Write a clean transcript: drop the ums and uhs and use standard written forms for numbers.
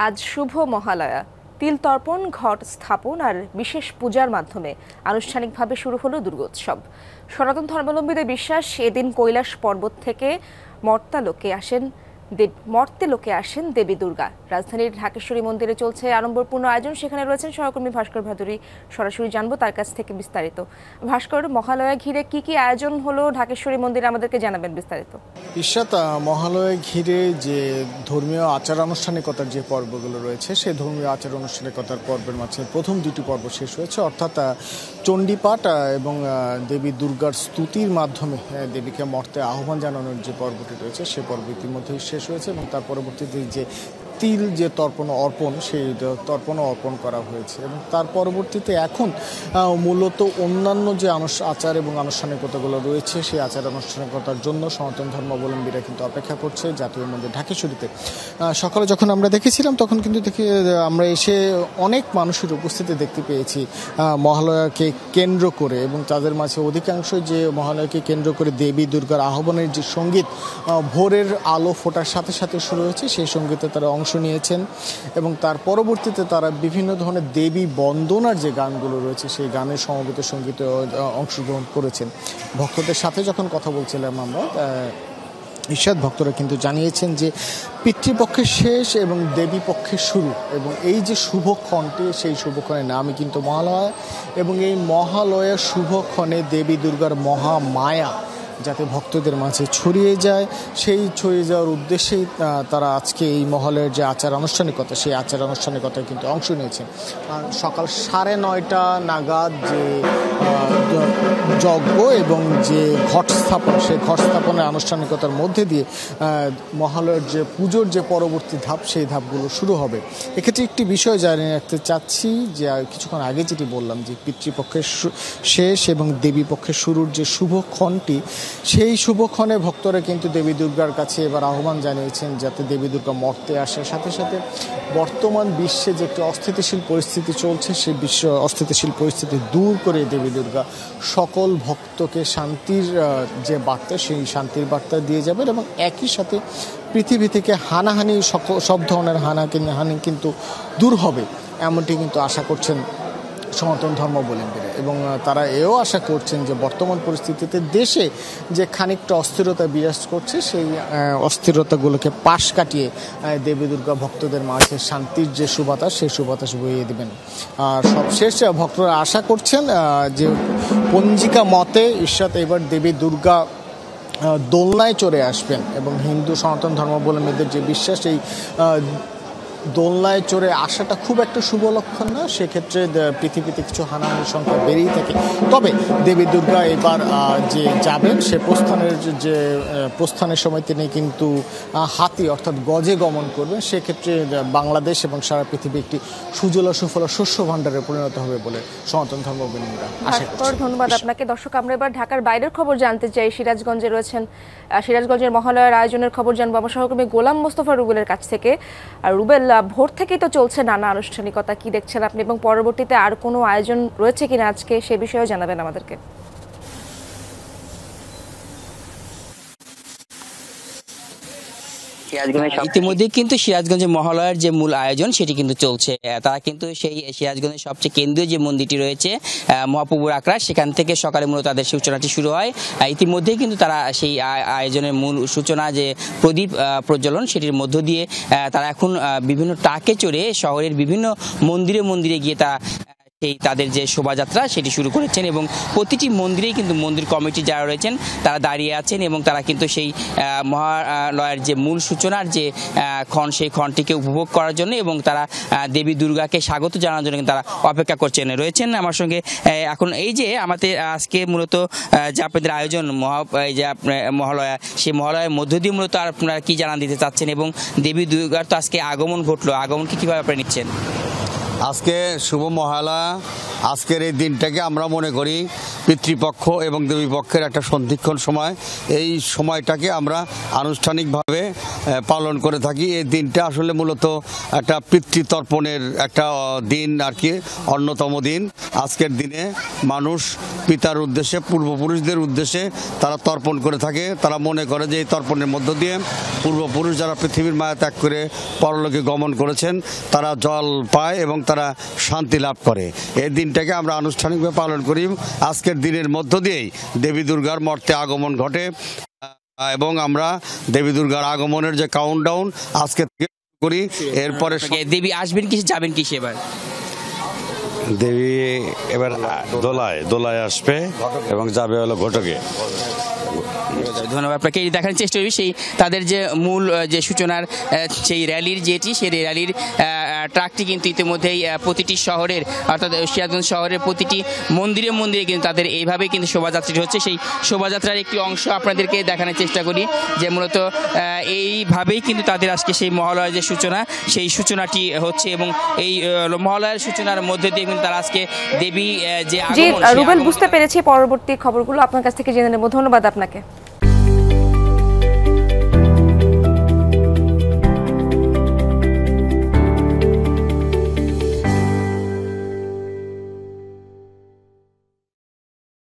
আজ শুভ মহালয়া। তিল তর্পণ, ঘট স্থাপন আর বিশেষ পূজার মাধ্যমে আনুষ্ঠানিকভাবে শুরু হলো দুর্গোৎসব। সনাতন ধর্মাবলম্বীদের বিশ্বাস, এদিন কৈলাস পর্বত থেকে মর্তে লোকে আসেন দেবী দুর্গা। রাজধানীর ঢাকেশ্বরী মন্দিরে চলছে আড়ম্বরপূর্ণ আয়োজন। সেখানে রয়েছেন সহকর্মী ভাস্কর ভাদুরী। সরাসরি জানবো তার কাছ থেকে বিস্তারিত। ভাস্কর, মহালয়া ঘিরে কি আয়োজন হলো ঢাকেশ্বরী মন্দিরে, আমাদেরকে জানাবেন বিস্তারিত। ঈশ্বর, মহালয়া ঘিরে যে ধর্মীয় আচার আনুষ্ঠানিকতার যে পর্বগুলো রয়েছে, সেই ধর্মীয় আচার আনুষ্ঠানিকতার পর্বের মাঝে প্রথম দুটি পর্ব শেষ হয়েছে, অর্থাৎ চণ্ডীপাঠ এবং দেবী দুর্গার স্তুতির মাধ্যমে দেবীকে মর্তে আহ্বান জানানোর যে পর্বটি রয়েছে, সেই পর্ব ইতিমধ্যেই শেষ হয়েছে এবং তার পরবর্তীতে যে তিল যে তর্পণ অর্পণ, সেই তর্পণও অর্পণ করা হয়েছে এবং তার পরবর্তীতে এখন মূলত অন্যান্য যে আচার এবং আনুষ্ঠানিকতাগুলো রয়েছে, সেই আচার আনুষ্ঠানিকতার জন্য সনাতন ধর্মাবলম্বীরা কিন্তু অপেক্ষা করছে জাতীয় মন্দির ঢাকেশ্বরীতে। সকালে যখন আমরা দেখেছিলাম তখন কিন্তু আমরা এসে অনেক মানুষের উপস্থিতি দেখতে পেয়েছি মহালয়াকে কেন্দ্র করে, এবং তাদের মাঝে অধিকাংশ যে মহালয়াকে কেন্দ্র করে দেবী দুর্গার আহ্বানের যে সঙ্গীত ভোরের আলো ফোটার সাথে সাথে শুরু হয়েছে, সেই সঙ্গীতে তারা অংশ নিয়েছেন এবং তার পরবর্তীতে তারা বিভিন্ন ধরনের দেবী বন্দনার যে গানগুলো রয়েছে, সেই গানের সমবেত সঙ্গীতে অংশগ্রহণ করেছেন। ভক্তদের সাথে যখন কথা বলছিলাম আমরা, ঈশ্বর ভক্তরা কিন্তু জানিয়েছেন যে পিতৃপক্ষের শেষ এবং দেবী পক্ষের শুরু, এবং এই যে শুভক্ষণটি, সেই শুভক্ষণের নামই কিন্তু মহালয়া, এবং এই মহালয়া শুভক্ষণে দেবী দুর্গার মহামায়া যাতে ভক্তদের মাঝে ছড়িয়ে যায়, সেই ছড়িয়ে যাওয়ার উদ্দেশ্যেই তারা আজকে এই মহালয়ের যে আচার আনুষ্ঠানিকতা, সেই আচার আনুষ্ঠানিকতায় কিন্তু অংশ নিয়েছেন। সকাল 9:30 নাগাদ যে যজ্ঞ এবং যে ঘট স্থাপন, সেই ঘট স্থাপনের আনুষ্ঠানিকতার মধ্যে দিয়ে মহালয়ের যে পুজোর যে পরবর্তী ধাপ, সেই ধাপগুলো শুরু হবে। এক্ষেত্রে একটি বিষয় জানিয়ে রাখতে চাচ্ছি যে কিছুক্ষণ আগে যেটি বললাম যে পিতৃপক্ষের শেষ এবং দেবী পক্ষের শুরুর যে শুভক্ষণটি, সেই শুভক্ষণে ভক্তরা কিন্তু দেবী দুর্গার কাছে এবার আহ্বান জানিয়েছেন যাতে দেবী দুর্গা মর্তে আসে। সাথে সাথে বর্তমান বিশ্বে যে একটি অস্থিতিশীল পরিস্থিতি চলছে, সেই বিশ্ব অস্থিতিশীল পরিস্থিতি দূর করে দেবী দুর্গা সকল ভক্তকে শান্তির যে বার্তা, সেই শান্তির বার্তা দিয়ে যাবেন এবং একই সাথে পৃথিবী থেকে হানাহানি, সব ধরনের হানি কিন্তু দূর হবে, এমনটি কিন্তু আশা করছেন সনাতন ধর্মাবলম্বীরা। এবং তারা এও আশা করছেন যে বর্তমান পরিস্থিতিতে দেশে যে খানিকটা অস্থিরতা বিরাজ করছে, সেই অস্থিরতাগুলোকে পাশ কাটিয়ে দেবী দুর্গা ভক্তদের মাঝে শান্তির যে সুবাতাস, সেই সুবাতাস বইয়ে দেবেন। আর সবশেষ ভক্তরা আশা করছেন যে পঞ্জিকা মতে ঈশ্বর এবার দেবী দুর্গা দোলনায় চড়ে আসবেন, এবং হিন্দু সনাতন ধর্মাবলম্বীদের যে বিশ্বাস, এই দোলনায় চড়ে আসাটা খুব একটা শুভ লক্ষণ না। সেক্ষেত্রে পৃথিবীতে কিছু হানাহানির সংখ্যা বেড়েই থাকে। তবে দেবী দুর্গা এবার যে যাবেন, সে প্রস্থানের সময় তিনি কিন্তু হাতি অর্থাৎ গজে গমন করবেন। সেক্ষেত্রে বাংলাদেশ এবং সারা পৃথিবী একটি সুজলা সুফলা শস্য ভাণ্ডারে পরিণত হবে বলে সনাতন ধর্মাবলম্বীরা আশা করছেন। ধন্যবাদ আপনাকে। দর্শক, আমরা এবার ঢাকার বাইরের খবর জানতে চাই। সিরাজগঞ্জে রয়েছেন, সিরাজগঞ্জের মহালয়ার আয়োজনের খবর জানবো আমার সহকর্মী গোলাম মোস্তফা রুবেলের কাছ থেকে। আর রুবেল, ভোর থেকেই তো চলছে নানা আনুষ্ঠানিকতা, কি দেখছেন আপনি এবং পরবর্তীতে আর কোনো আয়োজন রয়েছে কিনা আজকে, সে বিষয়েও জানাবেন আমাদেরকে। ইতিমধ্যে কিন্তু সিরাজগঞ্জের মহালয়ার যে মূল আয়োজন সেটি কিন্তু চলছে। তারা কিন্তু সেই সিরাজগঞ্জের সবচেয়ে কেন্দ্রীয় যে মন্দিরটি রয়েছে মহাপ্রভুর আখড়া, সেখান থেকে সকালে মূলত তাদের সূচনাটি শুরু হয়। ইতিমধ্যেই কিন্তু তারা সেই আয়োজনের মূল সূচনা যে প্রদীপ প্রজ্বলন, সেটির মধ্য দিয়ে তারা এখন বিভিন্ন ট্রাকে চড়ে শহরের বিভিন্ন মন্দিরে গিয়ে সেই তাদের যে শোভাযাত্রা সেটি শুরু করেছেন, এবং প্রতিটি মন্দিরেই কিন্তু মন্দির কমিটি যারা রয়েছেন তারা দাঁড়িয়ে আছেন, এবং তারা কিন্তু সেই মহালয়ার যে মূল সূচনার যে ক্ষণ, সেই ক্ষণটিকে উপভোগ করার জন্য এবং তারা দেবী দুর্গাকে স্বাগত জানানোর জন্য তারা অপেক্ষা রয়েছেন আমার সঙ্গে। এখন এই যে আমাদের আজকে মূলত যে আপনাদের আয়োজন মহালয়া, সেই মহালয়ার মধ্য দিয়ে মূলত আপনারা কি জানান দিতে চাচ্ছেন, এবং দেবী দুর্গার তো আজকে আগমন ঘটলো, আগমনকে কিভাবে আপনারা নিচ্ছেন? আজকে শুভ মহালয়া, আজকের এই দিনটাকে আমরা মনে করি পিতৃপক্ষ এবং দেবীপক্ষের একটা সন্ধিক্ষণ সময়। এই সময়টাকে আমরা আনুষ্ঠানিকভাবে পালন করে থাকি। এই দিনটা আসলে মূলত একটা পিতৃতর্পণের একটা দিন আর কি, অন্যতম দিন। আজকের দিনে মানুষ পিতার উদ্দেশ্যে, পূর্বপুরুষদের উদ্দেশ্যে তারা তর্পণ করে থাকে। তারা মনে করে যে এই তর্পণের মধ্য দিয়ে পূর্বপুরুষ যারা পৃথিবীর মায়া ত্যাগ করে পরলোকে গমন করেছেন তারা জল পায় এবং তারা শান্তি লাভ করে। এই দিনটাকে আমরা আনুষ্ঠানিকভাবে পালন করি। আজকের দিনের মধ্য দিয়েই দেবী দুর্গার মর্তে আগমন ঘটে এবং আমরা দেবী দুর্গার আগমনের যে কাউন্টডাউন আজকে থেকে করি। এরপরে দেবী আসবেন কি, যাবেন কি এবার? দেবী এবার দোলায় আসবে এবং যাবে হলো ঘটকে। ধন্যবাদ আপনাকে। দেখানোর চেষ্টা করি সেই তাদের যে মূল যে সূচনার সেই র্যালির যেটি, সেই র্যালির ট্রাকটি কিন্তু ইতিমধ্যেই প্রতিটি শহরের, অর্থাৎ সিরাজগঞ্জ শহরের প্রতিটি মন্দিরে মন্দিরে কিন্তু তাদের এইভাবেই কিন্তু শোভাযাত্রাটি হচ্ছে। সেই শোভাযাত্রার একটি অংশ আপনাদেরকে দেখানোর চেষ্টা করি যে মূলত এইভাবেই কিন্তু তাদের আজকে সেই মহালয়ার যে সূচনা, সেই সূচনাটি হচ্ছে এবং এই মহালয়ার সূচনার মধ্যে দিয়ে কিন্তু তারা আজকে দেবী যে রুবেল, বুঝতে পেরেছি। পরবর্তী খবরগুলো আপনার কাছ থেকে জেনে নেব। ধন্যবাদ আপনাকে।